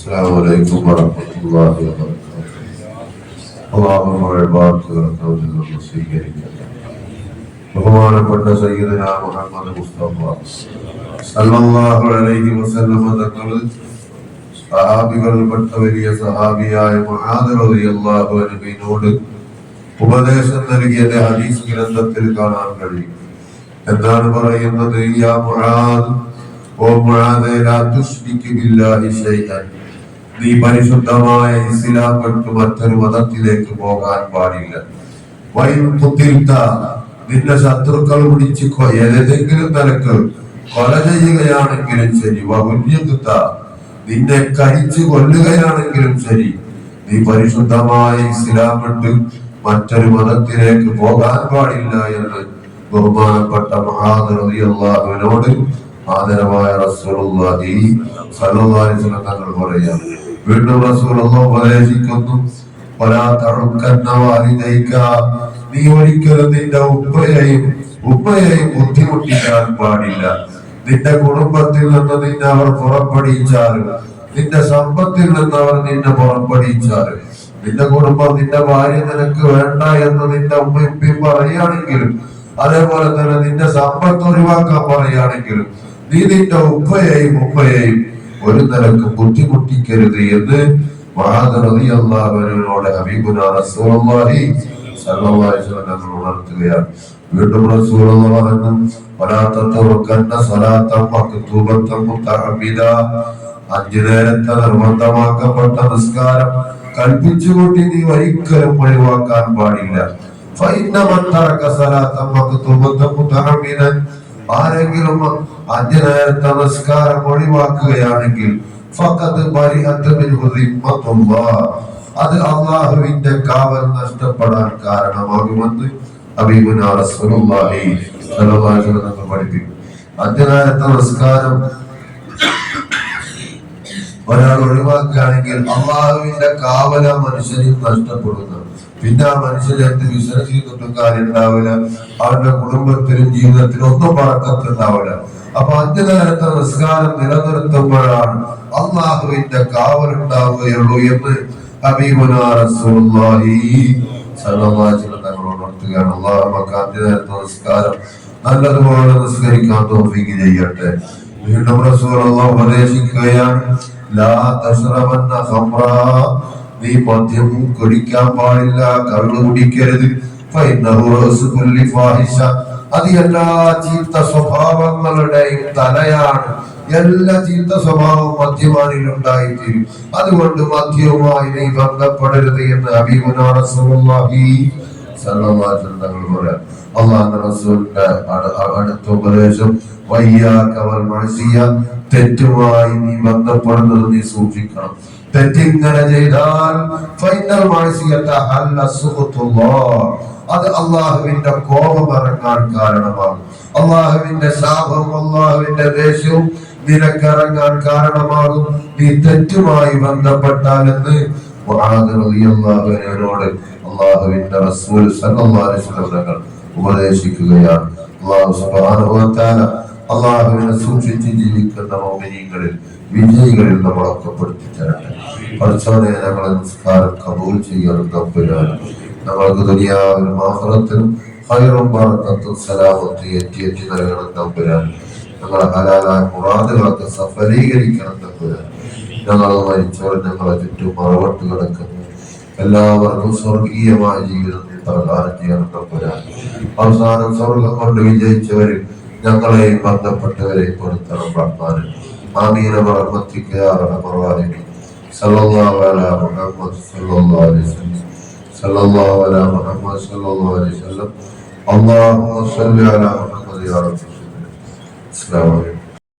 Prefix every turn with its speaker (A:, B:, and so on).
A: السلام عليكم ورحمة الله وبركاته. اللهم بارك وسلم وسلم ബഹുമാനപ്പെട്ട സയ്യിദന മുഹമ്മദ് മുസ്തഫ സല്ലല്ലാഹു അലൈഹി വസല്ലം തങ്ങൾ സഹാബികളിൽപ്പെട്ട വലിയ സഹാബിയായ മുആദ് റളിയല്ലാഹു അൻഹുവിനോട് ഉപദേശം നൽകിയത് ഹദീസ് ഗ്രന്ഥത്തിൽ കാണാൻ കഴിയും. എന്താണ് പറയുന്നത്? യാ മുആദ്, ഓ മുആദ്, ലാ തുശ്രിക് ബില്ലാഹി ശൈഅൻ, നീ പരിശുദ്ധമായ ഇസ്ലാം വിട്ട് മറ്റൊരു മതത്തിലേക്ക് പോകാൻ പാടില്ല. വൈൻ ഖുതിൽത, നിന്റെ ശത്രുക്കൾ പിടിച്ച് ഏതെങ്കിലും നിലക്ക് കൊല ചെയ്യുകയാണെങ്കിലും ശരി, വഹുല്യത, നിന്നെ കരിച്ചു കൊല്ലുകയാണെങ്കിലും ശരി, നീ പരിശുദ്ധമായ ഇസ്ലാം വിട്ട് മറ്റൊരു മതത്തിലേക്ക് പോകാൻ പാടില്ല എന്ന് ബഹുമാനപ്പെട്ട മുആദ് റളിയല്ലാഹുവിനോട് ആദരവായ റസൂലുള്ളാഹി സ്വല്ലല്ലാഹു അലൈഹി വസല്ലം തങ്ങൾ പറയാം. വീണ്ടും റസൂലുള്ളാഹി ഉപദേശിക്കുന്നു, വലാ തഉക്കന്ന വാലിദൈക, നീ ഒരിക്കലും നിന്റെ ഉപ്പയെയും ബുദ്ധിമുട്ടിക്കാൻ പാടില്ല. നിന്റെ കുടുംബത്തിൽ നിന്ന് നിന്നെ അവർ പുറപ്പെടുവിച്ചാലും, നിന്റെ സമ്പത്തിൽ നിന്ന് അവർ നിന്നെ പുറപ്പെടുവിച്ചാലും, നിന്റെ കുടുംബം, നിന്റെ ഭാര്യ നിനക്ക് വേണ്ട എന്ന് നിന്റെ ഉമ്മയും പറയുകയാണെങ്കിലും, അതേപോലെ തന്നെ നിന്റെ സമ്പത്ത് ഒഴിവാക്കാൻ പറയുകയാണെങ്കിലും, നീ നിന്റെ ഉപ്പയെയും ഉമ്മയെയും ഒരു നിലക്ക് ബുദ്ധിമുട്ടിക്കരുത് എന്ന് മുആദ് റളിയല്ലാഹു അൻഹുവിനോട് ഹബീബുനാ റസൂലുള്ളാഹി സ്വല്ലല്ലാഹു അലൈഹി വസല്ലം ഉണർത്തുകയാണ്. വീണ്ടും റസൂലുള്ളാഹി പറഞ്ഞു, വലാ തതറക്കന്ന സ്വലാത്തൻ മക്തൂബത്തൻ മുതഅബ്ബിദ, 5 നേരത്തെ നിർബന്ധമാക്കപ്പെട്ട നിസ്കാരം കൽപ്പിച്ചുകൊണ്ട് നീ ഒരിക്കലും ഒഴിവാക്കാൻ പാടില്ല. ഫഇന്നമൻ തറക സ്വലാത്തൻ മക്തൂബത്തൻ മുതഅബ്ബിദൻ, ആരെങ്കിലും 5 നേരത്തെ നിസ്കാരം ഒഴിവാക്കുകയാണെങ്കിൽ ഫഖദ് ബരിഅത മിൻഹു ദിമ്മത്തുല്ലാഹ്, അത് അല്ലാഹുവിന്റെ കാവൽ നഷ്ടപ്പെടാൻ കാരണമാകുമെന്ന് ഹബീബുനാ റസൂലുള്ളാഹി സ്വല്ലല്ലാഹു അലൈഹി വസല്ലം പഠിപ്പിച്ചു. 5 നേരത്തെ നിസ്കാരം ഒരാൾ ഒഴിവാക്കുകയാണെങ്കിൽ അല്ലാഹുവിന്റെ കാവൽ ആ മനുഷ്യനിൽ നഷ്ടപ്പെടുന്നു. പിന്നെ ആ മനുഷ്യൻ എന്ത് ബിസിനസ് ചെയ്തിട്ടും കാര്യം ഉണ്ടാവില്ല, അവരുടെ കുടുംബത്തിലും ജീവിതത്തിലും ഒന്നും പറക്കത്തുണ്ടാവില്ല. അപ്പൊ 5 നേരത്തെ നിസ്കാരം നിലനിർത്തുമ്പോഴാണ് അല്ലാഹുവിന്റെ കാവൽ ഉണ്ടാവുകയുള്ളൂ എന്ന് ഹബീബുനാ റസൂലുള്ളാഹി സ്വല്ലല്ലാഹു അലൈഹി വസല്ലം തങ്ങൾ ഉണർത്തുകയാണ്. അല്ലാഹു നമുക്ക് 5 നേരത്തെ നിസ്കാരം നല്ലതുപോലെ നിസ്കരിക്കാൻ തൗഫീഖ് ചെയ്യട്ടെ. വീണ്ടും റസൂലുള്ളാഹി ഉപദേശിക്കുകയാണ്, ലാ തശ്റബന്ന ഖംറാ, നീ മദ്യം കുടിക്കാൻ പാടില്ല, കള്ളു കുടിക്കരുത്. ഫഇന്നഹു റഅസു കുല്ലി ഫാഹിഷ, അത് എല്ലാ ചീത്ത സ്വഭാവങ്ങളുടെയും തലയാണ്. എല്ലാ ചീത്ത സ്വഭാവം മദ്യപാനിൽ ഉണ്ടായിത്തീരും. അതുകൊണ്ട് മദ്യവുമായി നീ ബന്ധപ്പെടരുത് എന്ന് ഹബീബുനാ റസൂലുള്ളാഹി സ്വല്ലല്ലാഹു അലൈഹി വസല്ലം പറയാം. അല്ലാഹുവിന്റെ റസൂലിന്റെ അടുത്ത ഉപദേശം, വയ്യാക വൽ മഅസിയ, തെറ്റുമായി നീ ബന്ധപ്പെടുന്നത് നീ സൂക്ഷിക്കണം. തെറ്റിങ്ങനെ ചെയ്താൽ ഫൈനൽ മഅസിയത ഹല്ല സുഖത്തുല്ലാഹ്, അത് അല്ലാഹുവിന്റെ കോപം ഇറങ്ങാൻ കാരണമാകും. അല്ലാഹുവിന്റെ ശാപം, അല്ലാഹുവിന്റെ ദേഷ്യവും നിനക്കിറങ്ങാൻ കാരണമാകും നീ തെറ്റുമായി ബന്ധപ്പെട്ടാലെന്ന് മുആദ് റളിയല്ലാഹു അൻഹുവിനോട് അല്ലാഹുവിന്റെ റസൂൽ സ്വല്ലല്ലാഹു അലൈഹി വസല്ലം ഉപദേശിക്കുകയാണ്. അല്ലാഹു സുബ്ഹാനഹു വ തആല അല്ലാഹുവിനെ സൂക്ഷിച്ച് ജീവിക്കുന്ന മുഅ്മിനീങ്ങളിൽ വിജയികളിൽ നമ്മളൊക്കെ പെടുത്തി തരട്ടെ. പടച്ചവനെ, ഞങ്ങളെ നിസ്കാരം കബൂൽ ചെയ്യണം തമ്പുരാൻ. ഞങ്ങൾക്ക് ദുനിയാവിലും ആഖിറത്തിലും ഖൈറും ബറക്കത്തും സലാമത്തും ഏറ്റി നൽകണം തമ്പുരാൻ. ഞങ്ങളെ ഹലാലായ മുറാദുകളൊക്കെ സഫലീകരിക്കണം തമ്പുരാൻ. ഞങ്ങൾ മരിച്ചവർ ഞങ്ങളെ ചുറ്റും മറവട്ട് കിടക്കുന്നു എല്ലാവർക്കും സ്വർഗീയമായ ജീവിതം പ്രദാനം ചെയ്യണം തമ്പുരാൻ. അവസാനം സ്വർഗം കൊണ്ട് വിജയിച്ചവരിൽ ഞങ്ങളെയും ബന്ധപ്പെട്ടവരെയും പെടുത്തണം റഹ്മാൻ. ആമീന ബിറഹ്മതിക യാ അർഹമർ റഹീമീൻ. സല്ലല്ലാഹു അലാ മുഹമ്മദ് സല്ലല്ലാഹു അലൈഹി വസല്ലം. സല്ലല്ലാഹു അലാ മുഹമ്മദ് സല്ലല്ലാഹു അലൈഹി വസല്ലം. അല്ലാഹുമ്മ സ്വല്ലി അലാ മുഹമ്മദ് യാ റബ്ബി. അസ്സലാമു അലൈക്കും.